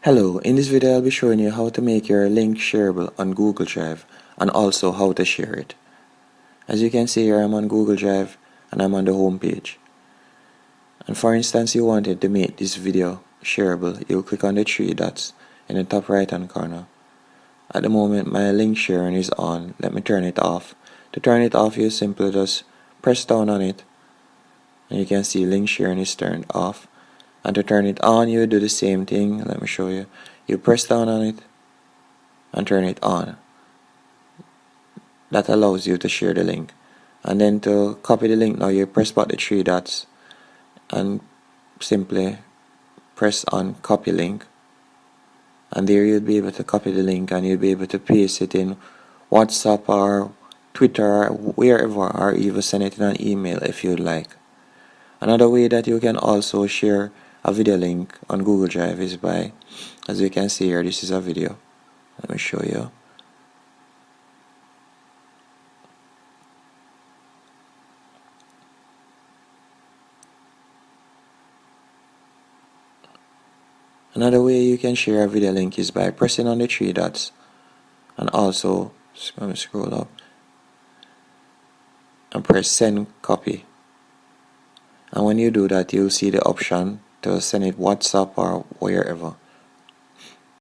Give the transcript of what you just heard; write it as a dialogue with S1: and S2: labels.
S1: Hello, in this video I'll be showing you how to make your link shareable on Google Drive and also how to share it. As you can see here, I'm on Google Drive and I'm on the home page. And for instance, you wanted to make this video shareable, you click on the three dots in the top right hand corner. At the moment my link sharing is on. Let me turn it off. To turn it off, you simply just press down on it and you can see link sharing is turned off. And to turn it on, you do the same thing. Let me show you. You press down on it and turn it on. That allows you to share the link. And then to copy the link, now you press back the three dots and simply press on copy link. And there you'll be able to copy the link and you'll be able to paste it in WhatsApp or Twitter or wherever, or even send it in an email if you'd like. Another way that you can also share a video link on Google Drive is by, as you can see here, this is a video. Let me show you. Another way you can share a video link is by pressing on the three dots and also, let me scroll up and press send copy. And when you do that, you'll see the option to send it WhatsApp or wherever.